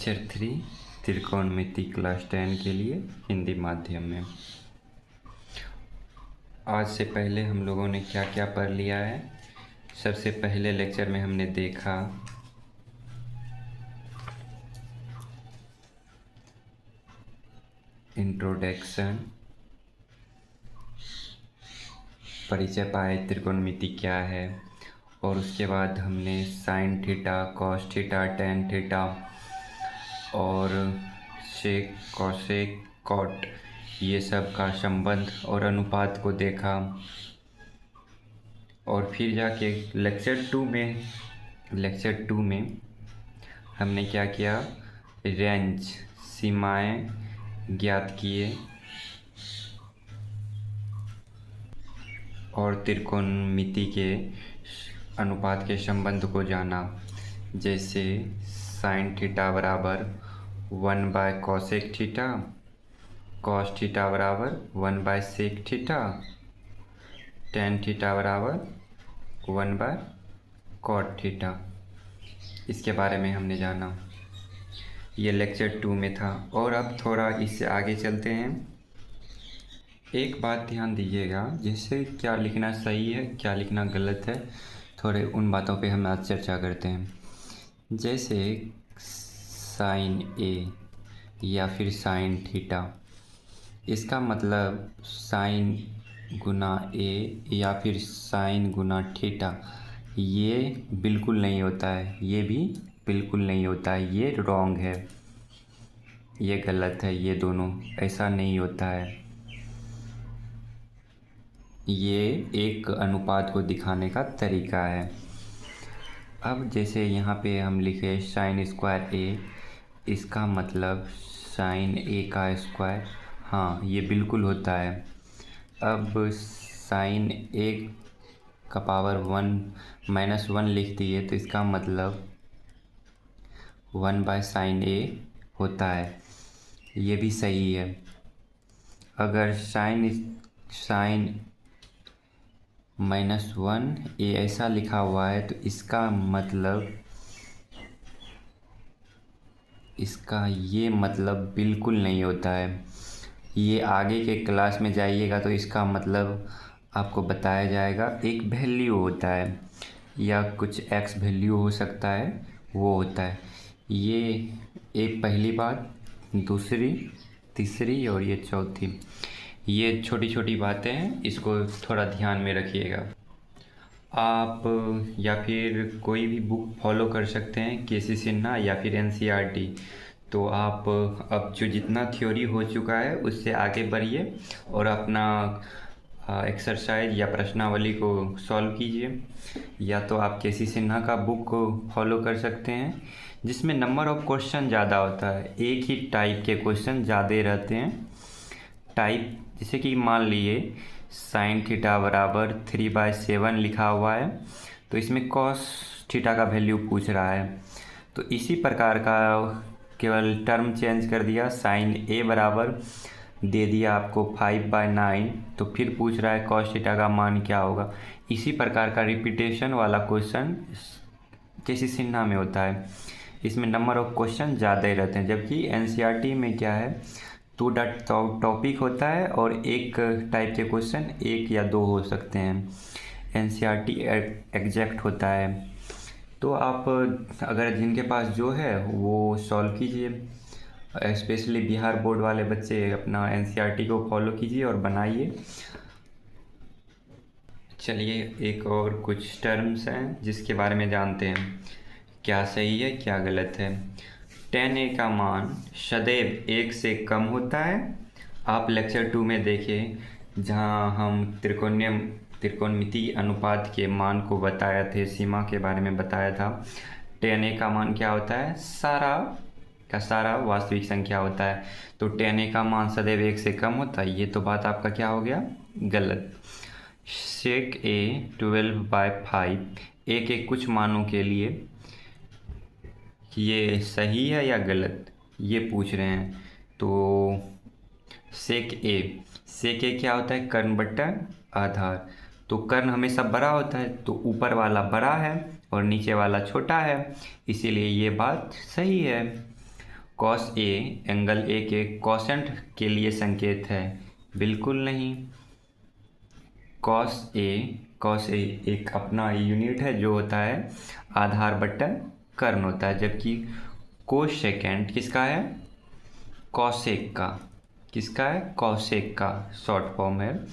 Lecture 3 त्रिकोणमिति class 10 के लिए हिंदी माध्यम में। आज से पहले हम लोगों ने क्या क्या पढ़ लिया है। सबसे पहले लेक्चर में हमने देखा इंट्रोडक्शन, परिचय पाए त्रिकोणमिति क्या है, और उसके बाद हमने sine theta, cos theta, tan theta और सेक, कॉसेक, कॉट ये सब का संबंध और अनुपात को देखा। और फिर जाके लेक्चर 2 में हमने क्या किया, रेंज, सीमाएं ज्ञात किए और त्रिकोणमिति के अनुपात के संबंध को जाना। जैसे साइन थीटा बराबर 1/कॉसेक थीटा, कॉस थीटा बराबर 1/सेक थीटा, टेन थीटा बराबर 1/कॉट थीटा। इसके बारे में हमने जाना। ये लेक्चर 2 में था। और अब थोड़ा इससे आगे चलते हैं। एक बात ध्यान दीजिएगा, जैसे क्या लिखना सही है क्या लिखना गलत है, थोड़े उन बातों पे हम आज चर्चा करते हैं। जैसे साइन ए या फिर साइन थीटा, इसका मतलब साइन गुना ए या फिर साइन गुना थीटा, ये बिल्कुल नहीं होता है, ये भी बिल्कुल नहीं होता है, ये रॉन्ग है, ये गलत है, ये दोनों ऐसा नहीं होता है। ये एक अनुपात को दिखाने का तरीका है। अब जैसे यहाँ पे हम लिखे साइन स्क्वायर ए, इसका मतलब साइन ए का स्क्वायर, हाँ ये बिल्कुल होता है। अब साइन ए का पावर 1 लिख दिए तो इसका मतलब 1/साइन ए होता है, ये भी सही है। अगर साइन -1 ए ऐसा लिखा हुआ है तो इसका ये मतलब बिल्कुल नहीं होता है। ये आगे के क्लास में जाइएगा तो इसका मतलब आपको बताया जाएगा। एक वैल्यू होता है या कुछ एक्स वैल्यू हो सकता है, वो होता है। ये एक पहली बात, दूसरी, तीसरी और ये चौथी, ये छोटी छोटी बातें हैं, इसको थोड़ा ध्यान में रखिएगा। आप या फिर कोई भी बुक फॉलो कर सकते हैं, केसी सिन्हा या फिर एनसीईआरटी। तो आप अब जो जितना थ्योरी हो चुका है उससे आगे बढ़िए और अपना एक्सरसाइज या प्रश्नावली को सॉल्व कीजिए। या तो आप केसी सिन्हा का बुक को फॉलो कर सकते हैं, जिसमें नंबर ऑफ क्वेश्चन ज़्यादा होता है, एक ही टाइप के क्वेश्चन ज़्यादा रहते हैं। टाइप जैसे कि मान लिए साइन थीटा बराबर 3/7 लिखा हुआ है, तो इसमें कॉस थीटा का वैल्यू पूछ रहा है। तो इसी प्रकार का केवल टर्म चेंज कर दिया, साइन ए बराबर दे दिया आपको 5/9, तो फिर पूछ रहा है कॉस थीटा का मान क्या होगा। इसी प्रकार का रिपीटेशन वाला क्वेश्चन केसी सिन्हा में होता है। इसमें नंबर ऑफ क्वेश्चन ज़्यादा ही रहते हैं, जबकि एनसीईआरटी में क्या है, 2 टॉपिक होता है और एक टाइप के क्वेश्चन 1 या 2 हो सकते हैं। एनसीईआरटी एग्जैक्ट होता है। तो आप अगर जिनके पास जो है वो सॉल्व कीजिए। स्पेशली बिहार बोर्ड वाले बच्चे अपना एनसीईआरटी को फॉलो कीजिए और बनाइए। चलिए एक और कुछ टर्म्स हैं जिसके बारे में जानते हैं, क्या सही है क्या गलत है। tan a का मान सदैव 1 से कम होता है। आप लेक्चर 2 में देखें जहां हम त्रिकोणमिति अनुपात के मान को बताया थे, सीमा के बारे में बताया था। tan a का मान क्या होता है, सारा का सारा वास्तविक संख्या होता है। तो tan a का मान सदैव 1 से कम होता है, ये तो बात आपका क्या हो गया, गलत। sec a 12/5 a के कुछ मानों के लिए ये सही है या गलत, ये पूछ रहे हैं। तो सेक ए क्या होता है, कर्ण बट्टा आधार। तो कर्ण हमेशा बड़ा होता है, तो ऊपर वाला बड़ा है और नीचे वाला छोटा है, इसीलिए ये बात सही है। कॉस ए एंगल ए के कोसेंट के लिए संकेत है? बिल्कुल नहीं। कॉस ए एक अपना यूनिट है जो होता है आधार बट्टा कर्ण होता है, जबकि कोसेकेंट किसका है? कॉसेक का। किसका है? कॉसेक का शॉर्ट फॉर्म है,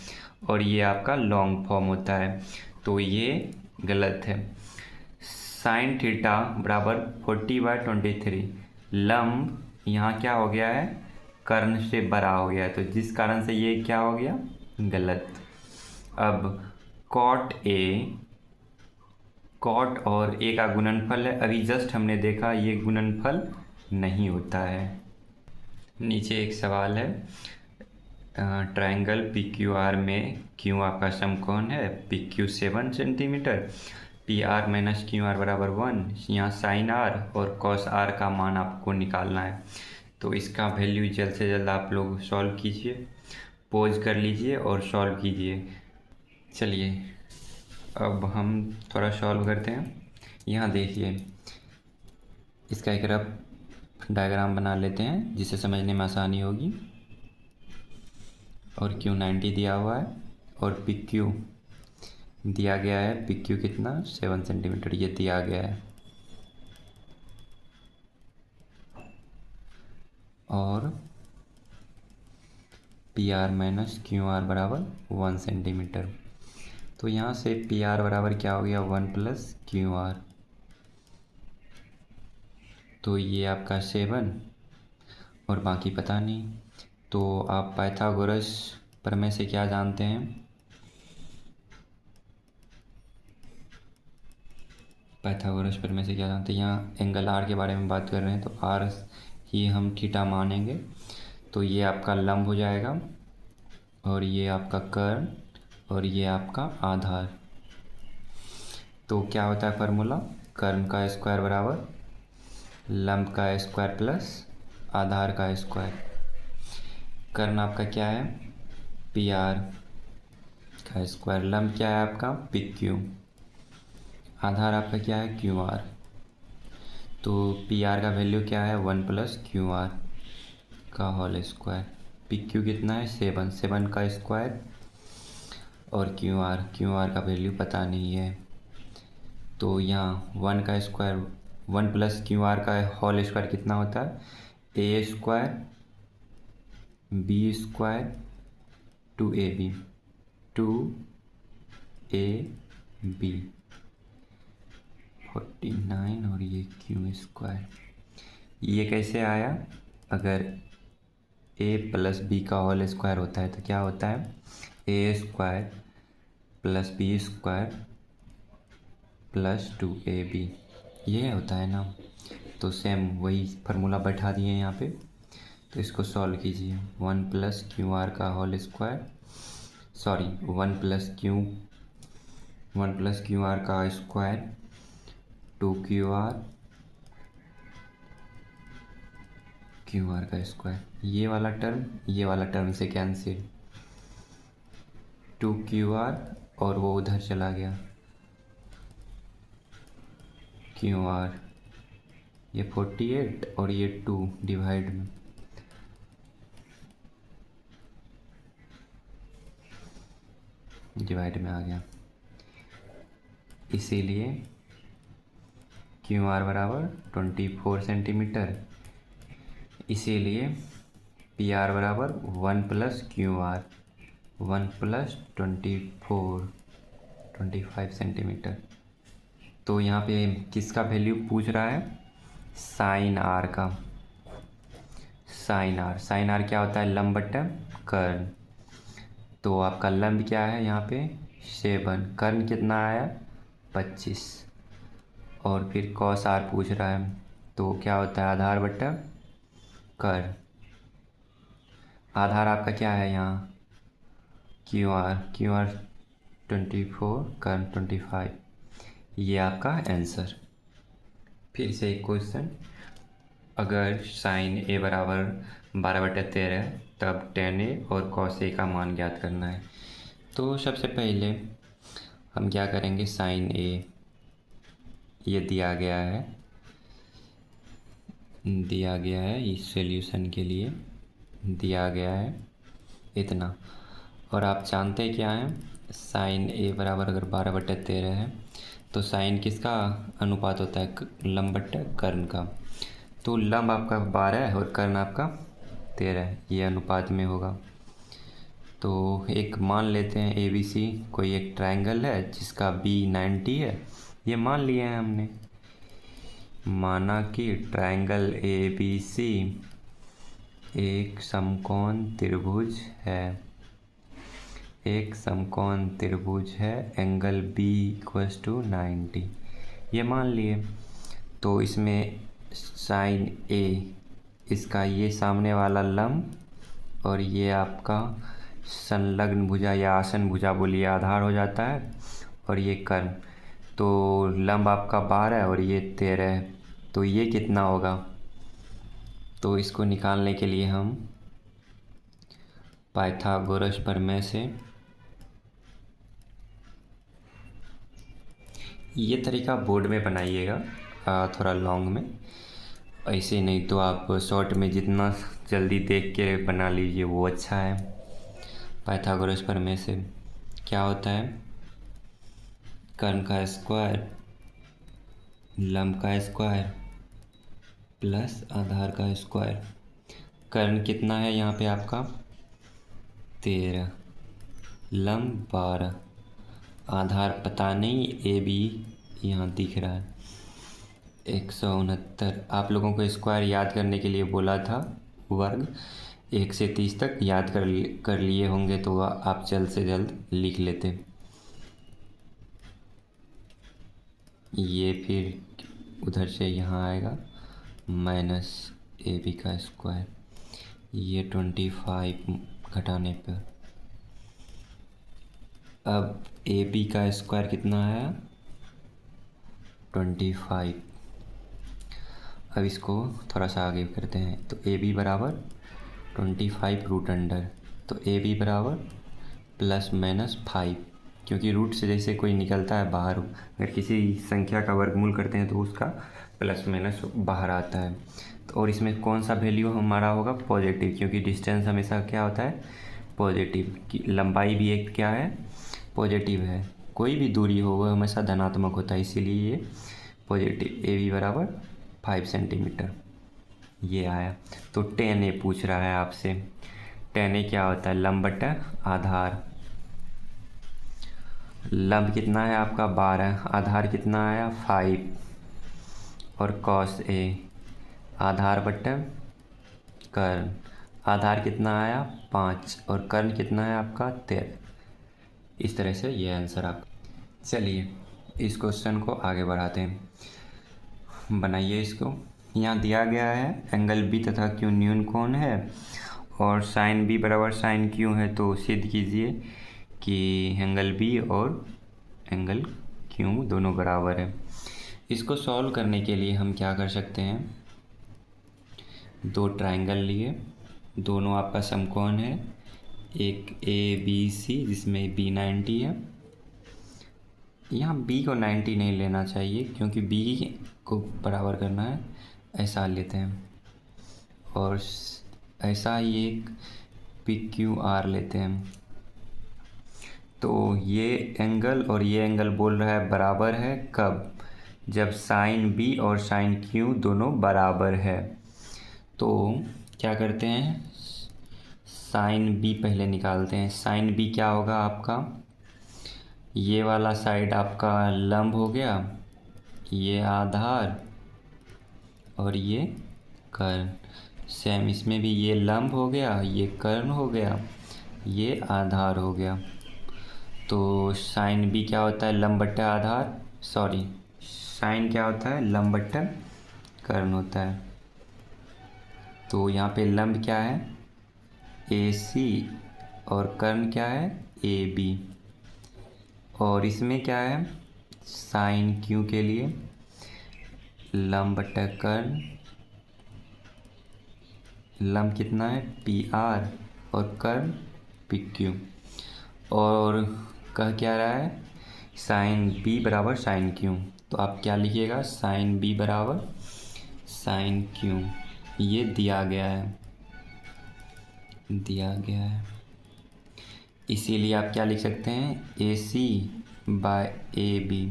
और ये आपका लॉन्ग फॉर्म होता है, तो ये गलत है। साइन थीटा बराबर 40/23। लंब यहाँ क्या हो गया है? कर्ण से बड़ा हो गया है, तो जिस कारण से ये क्या हो गया? गलत। अब कॉट और ए का गुणनफल है, अभी जस्ट हमने देखा ये गुणनफल नहीं होता है। नीचे एक सवाल है, ट्रायंगल पी क्यू आर में क्यू आपका समकोण है, P Q 7 centimetre, P R minus Q R बराबर 1। यहाँ साइन आर और कॉस आर का मान आपको निकालना है, तो इसका वैल्यू जल्द से जल्द आप लोग सॉल्व कीजिए, पॉज कर लीजिए और सॉल्व कीजिए। चलिए अब हम थोड़ा सॉल्व करते हैं। यहाँ देखिए, इसका एक रफ डायग्राम बना लेते हैं जिससे समझने में आसानी होगी। और क्यू 90 दिया हुआ है, और पी क्यू दिया गया है, पी क्यू कितना? 7 सेंटीमीटर ये दिया गया है, और P R minus Q R बराबर 1 सेंटीमीटर। तो यहाँ से पी आर बराबर क्या हो गया? 1 प्लस क्यू आर, तो ये आपका 7 और बाकी पता नहीं। तो आप पाइथागोरस प्रमेय से क्या जानते हैं? पाइथागोरस प्रमेय से क्या जानते हैं? यहाँ एंगल आर के बारे में बात कर रहे हैं, तो आर ही हम थीटा मानेंगे, तो ये आपका लंब हो जाएगा, और ये आपका कर्ण, और ये आपका आधार। तो क्या होता है फार्मूला? कर्ण का स्क्वायर बराबर लंब का स्क्वायर प्लस आधार का स्क्वायर। कर्ण आपका क्या है? पी आर का स्क्वायर। लंब क्या है आपका? P Q. आधार आपका क्या है? Q R. तो पी आर का वैल्यू क्या है? 1 प्लस क्यू आर का होल स्क्वायर। पी क्यू कितना है? 7 का स्क्वायर, और क्यू आर का वैल्यू पता नहीं है, तो यहाँ 1 का स्क्वायर 1 प्लस क्यू आर का होल स्क्वायर कितना होता है? A square B square 2ab 2ab 49, और ये क्यू स्क्वायर। ये कैसे आया? अगर a प्लस बी का होल स्क्वायर होता है तो क्या होता है? A square plus B square plus 2ab, ये होता है ना। तो सेम वही फार्मूला बैठा दिए यहाँ पे, तो इसको सॉल्व कीजिए। 1 प्लस क्यू आर का whole square, sorry 1 plus Q R का स्क्वायर 2 क्यू आर का स्क्वायर, ये वाला टर्म से कैंसिल, 2 और वो उधर चला गया क्यू आर, ये 48 और ये 2 डिवाइड में आ गया, इसीलिए क्यू आर बराबर 24 सेंटीमीटर। इसीलिए पी आर बराबर 1 plus Q are 1 plus 25 centimetre. तो यहाँ पे किसका वैल्यू पूछ रहा है? साइन आर का। साइन आर क्या होता है? लंब बट्टा कर्ण। तो आपका लंब क्या है यहाँ पे? 7। कर्ण कितना आया? 25। और फिर कॉस आर पूछ रहा है, तो क्या होता है? आधार बट्टा कर्ण। आधार आपका क्या है यहाँ? क्यू आर 24, कर्ण 25, ये आपका आंसर। फिर से एक क्वेश्चन, अगर साइन ए बराबर 12/13 तब tan ए और cos ए का मान ज्ञात करना है। तो सबसे पहले हम क्या करेंगे? साइन ए ये दिया गया है, दिया गया है, इस सॉल्यूशन के लिए दिया गया है इतना। और आप जानते क्या हैं, साइन ए बराबर अगर 12/13 है तो साइन किसका अनुपात होता है, लंब बट्टा कर्ण का। तो लंब आपका 12 है और कर्ण आपका 13 है, ये अनुपात में होगा। तो एक मान लेते हैं ए बी सी कोई एक ट्रायंगल है जिसका बी 90 है, ये मान लिया है हमने। माना कि ट्रायंगल ए बी सी एक समकोण त्रिभुज है, एक समकोण त्रिभुज है, एंगल बी इक्वल्स टू 90, ये मान लिए। तो इसमें साइन ए, इसका ये सामने वाला लंब और ये आपका संलग्न भुजा या आसन भुजा बोलिए आधार हो जाता है, और ये कर्ण। तो लंब आपका 12 है और ये 13 है, तो ये कितना होगा। तो इसको निकालने के लिए हम पाइथागोरस प्रमेय से, ये तरीका बोर्ड में बनाइएगा थोड़ा लॉन्ग में, ऐसे नहीं तो आप शॉर्ट में जितना जल्दी देख के बना लीजिए वो अच्छा है। पाइथागोरस प्रमेय से क्या होता है, कर्ण का स्क्वायर लंब का स्क्वायर प्लस आधार का स्क्वायर। कर्ण कितना है यहाँ पे आपका 13, लंब 12, आधार पता नहीं, ए बी यहाँ दिख रहा है 169। आप लोगों को स्क्वायर याद करने के लिए बोला था, वर्ग 1 से 30 तक याद कर लिए होंगे तो आप जल्द से जल्द लिख लेते। ये फिर उधर से यहाँ आएगा माइनस ए बी का स्क्वायर, ये 25 घटाने पर अब ए बी का स्क्वायर कितना है 25। अब इसको थोड़ा सा आगे करते हैं, तो ए बी बराबर 25 रूट अंडर, तो ए बी बराबर ±5, क्योंकि रूट से जैसे कोई निकलता है बाहर, अगर किसी संख्या का वर्गमूल करते हैं तो उसका प्लस माइनस बाहर आता है। तो और इसमें कौन सा वैल्यू हमारा होगा पॉजिटिव, क्योंकि डिस्टेंस हमेशा क्या होता है पॉजिटिव की, लंबाई भी एक क्या है पॉजिटिव है, कोई भी दूरी हो वह हमेशा धनात्मक होता है, इसीलिए ये पॉजिटिव। ए बी बराबर 5 सेंटीमीटर ये आया। तो 10 ए पूछ रहा है आपसे, 10 ए क्या होता है लंब बटा आधार। लंब कितना है आपका 12, आधार कितना आया 5, और कॉस ए आधार बट्टा कर्ण, आधार कितना आया 5 और कर्ण कितना है आपका 13। इस तरह से ये आंसर आप। चलिए इस क्वेश्चन को आगे बढ़ाते हैं, बनाइए इसको। यहाँ दिया गया है एंगल बी तथा क्यू न्यून कोण है और साइन बी बराबर साइन क्यू है, तो सिद्ध कीजिए कि एंगल बी और एंगल क्यू दोनों बराबर है। इसको सॉल्व करने के लिए हम क्या कर सकते हैं, दो ट्रायंगल लिए, दोनों आपका समकोण है, एक ए बी सी जिसमें बी 90 है। यहाँ बी को 90 नहीं लेना चाहिए क्योंकि बी को बराबर करना है, ऐसा लेते हैं। और ऐसा ही एक पी क्यू आर लेते हैं। तो ये एंगल और ये एंगल बोल रहा है बराबर है, कब, जब साइन बी और साइन क्यू दोनों बराबर है। तो क्या करते हैं, साइन बी पहले निकालते हैं। साइन बी क्या होगा आपका, ये वाला साइड आपका लंब हो गया, ये आधार और ये कर्ण। सेम इसमें भी ये लंब हो गया, ये कर्ण हो गया, ये आधार हो गया। तो साइन बी क्या होता है लंब बट्टा आधार, सॉरी साइन क्या होता है लंब बट्टा कर्ण होता है। तो यहाँ पे लंब क्या है ए सी और कर्ण क्या है ए बी, और इसमें क्या है साइन क्यू के लिए लंब बट्टा कर्ण, लंब कितना है पी आर और कर्ण पी क्यू। और कह क्या रहा है साइन बी बराबर साइन क्यू, तो आप क्या लिखिएगा साइन बी बराबर साइन क्यू ये दिया गया है, इसीलिए आप क्या लिख सकते हैं, A C by A B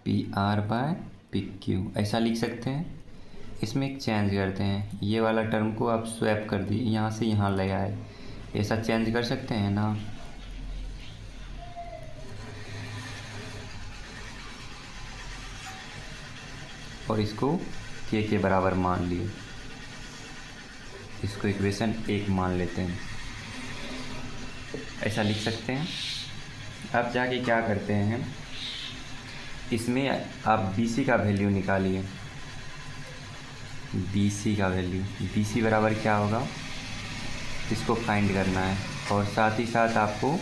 P R by P Q, ऐसा लिख सकते हैं। इसमें एक चेंज करते हैं, ये वाला टर्म को आप स्वैप कर दिए, यहाँ से यहाँ ले आए, ऐसा चेंज कर सकते हैं ना। और इसको के बराबर मान लिए, इसको इक्वेशन 1 मान लेते हैं, ऐसा लिख सकते हैं। अब जाके क्या करते हैं, इसमें आप बी सी का वैल्यू निकालिए, बी सी का वैल्यू, बी सी बराबर क्या होगा, इसको फाइंड करना है, और साथ ही साथ आपको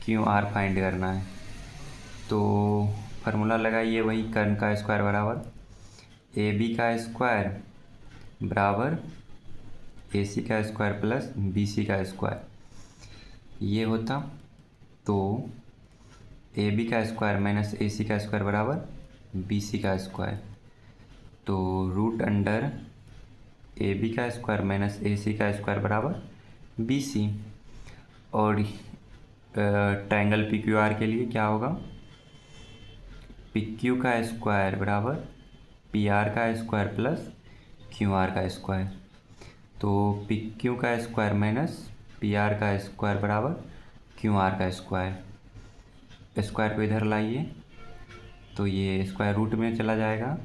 क्यू आर फाइंड करना है। तो फार्मूला लगाइए, वही कर्न का स्क्वायर बराबर ए बी का स्क्वायर बराबर ए सी का स्क्वायर प्लस बी सी का स्क्वायर, ये होता। तो ए बी का स्क्वायर माइनस ए सी का स्क्वायर बराबर बी सी का स्क्वायर, तो रूट अंडर ए बी का स्क्वायर माइनस ए सी का स्क्वायर बराबर बी सी। और ट्रायंगल पी क्यू आर के लिए क्या होगा, पी क्यू का स्क्वायर बराबर पी आर का स्क्वायर प्लस क्यू आर का स्क्वायर, तो पी क्यू का स्क्वायर माइनस पी आर का स्क्वायर बराबर क्यू आर का स्क्वायर। स्क्वायर को इधर लाइए तो ये स्क्वायर रूट में चला जाएगा,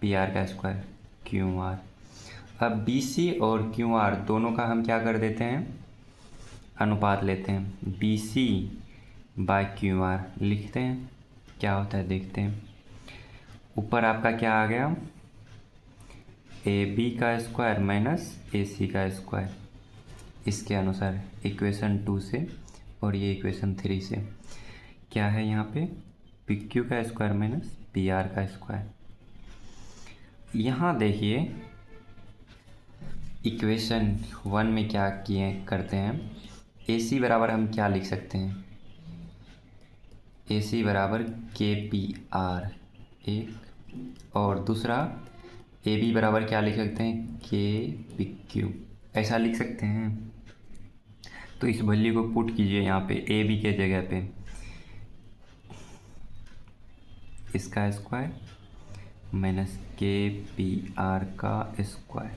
पी आर का स्क्वायर क्यू आर। अब बी सी और क्यू आर दोनों का हम क्या कर देते हैं, अनुपात लेते हैं, B C by Q R लिखते हैं, क्या होता है देखते हैं। ऊपर आपका क्या आ गया, ए बी का स्क्वायर माइनस ए सी का स्क्वायर, इसके अनुसार इक्वेशन 2 से, और ये इक्वेशन 3 से क्या है, यहाँ पे पी क्यू का स्क्वायर माइनस पी आर का स्क्वायर। यहाँ देखिए इक्वेशन 1 में क्या किए करते हैं, ए सी बराबर हम क्या लिख सकते हैं, ए सी बराबर के पी आर एक, और दूसरा ए बी बराबर क्या लिख सकते हैं, के पी क्यू, ऐसा लिख सकते हैं। तो इस वैल्यू को पुट कीजिए यहाँ पे ए बी के जगह पे, इसका स्क्वायर माइनस के पी आर का स्क्वायर,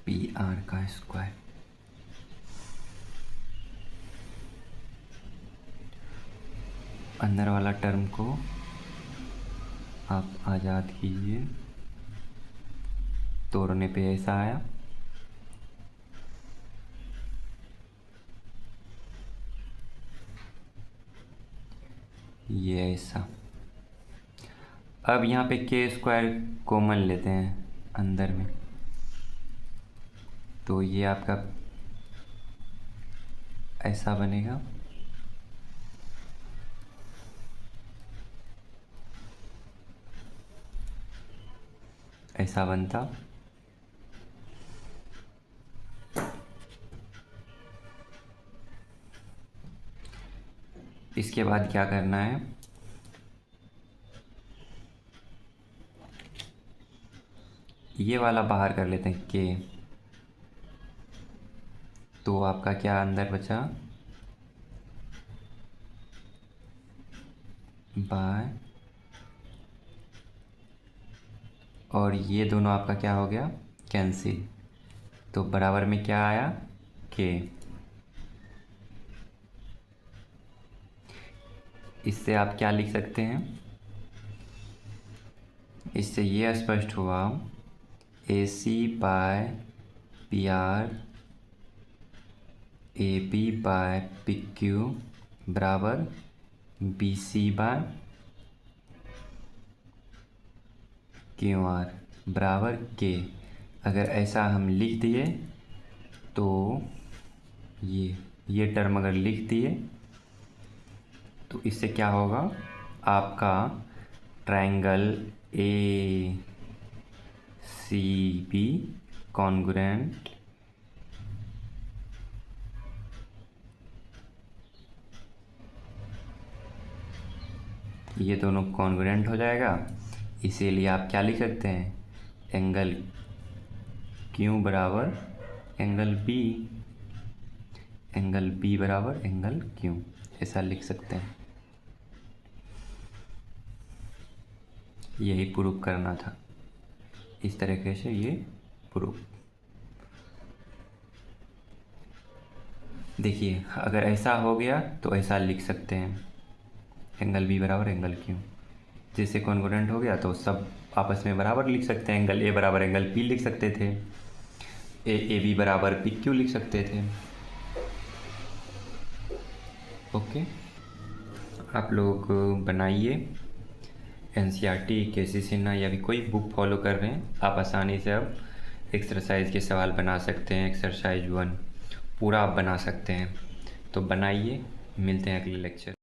पी आर का स्क्वायर, अंदर वाला टर्म को आप आज़ाद कीजिए, तोड़ने पे ऐसा आया, ये ऐसा। अब यहाँ पे के स्क्वायर कॉमन लेते हैं अंदर में, तो ये आपका ऐसा बनेगा, ऐसा बनता। इसके बाद क्या करना है, ये वाला बाहर कर लेते हैं के, तो आपका क्या अंदर बचा, बाय, और ये दोनों आपका क्या हो गया, कैंसिल, तो बराबर में क्या आया, के। इससे आप क्या लिख सकते हैं, इससे ये स्पष्ट हुआ, A C by P R A B by P Q बराबर B C by Q R बराबर के। अगर ऐसा हम लिख दिए तो ये टर्म अगर लिख दिए तो इससे क्या होगा, आपका triangle A C B congruent ये दोनों कॉन्ग्रुएंट हो जाएगा, इसीलिए आप क्या लिख सकते हैं, एंगल Q बराबर एंगल B, एंगल B बराबर एंगल Q, ऐसा लिख सकते हैं। यही प्रूफ करना था, इस तरीके से ये प्रूफ। देखिए अगर ऐसा हो गया तो ऐसा लिख सकते हैं, एंगल B बराबर एंगल Q। जैसे कॉन्ग्रुएंट हो गया तो सब आपस में बराबर लिख सकते हैं, एंगल A बराबर एंगल P लिख सकते थे, AB बराबर PQ लिख सकते थे। ओके, आप लोग बनाइए, NCERT, KC सिन्हा या भी कोई बुक फॉलो कर रहे हैं, आप आसानी से अब एक्सरसाइज के सवाल बना सकते हैं। एक्सरसाइज 1 पूरा आप बना सकते हैं, तो बनाइए। मिलते हैं अगले लेक्चर।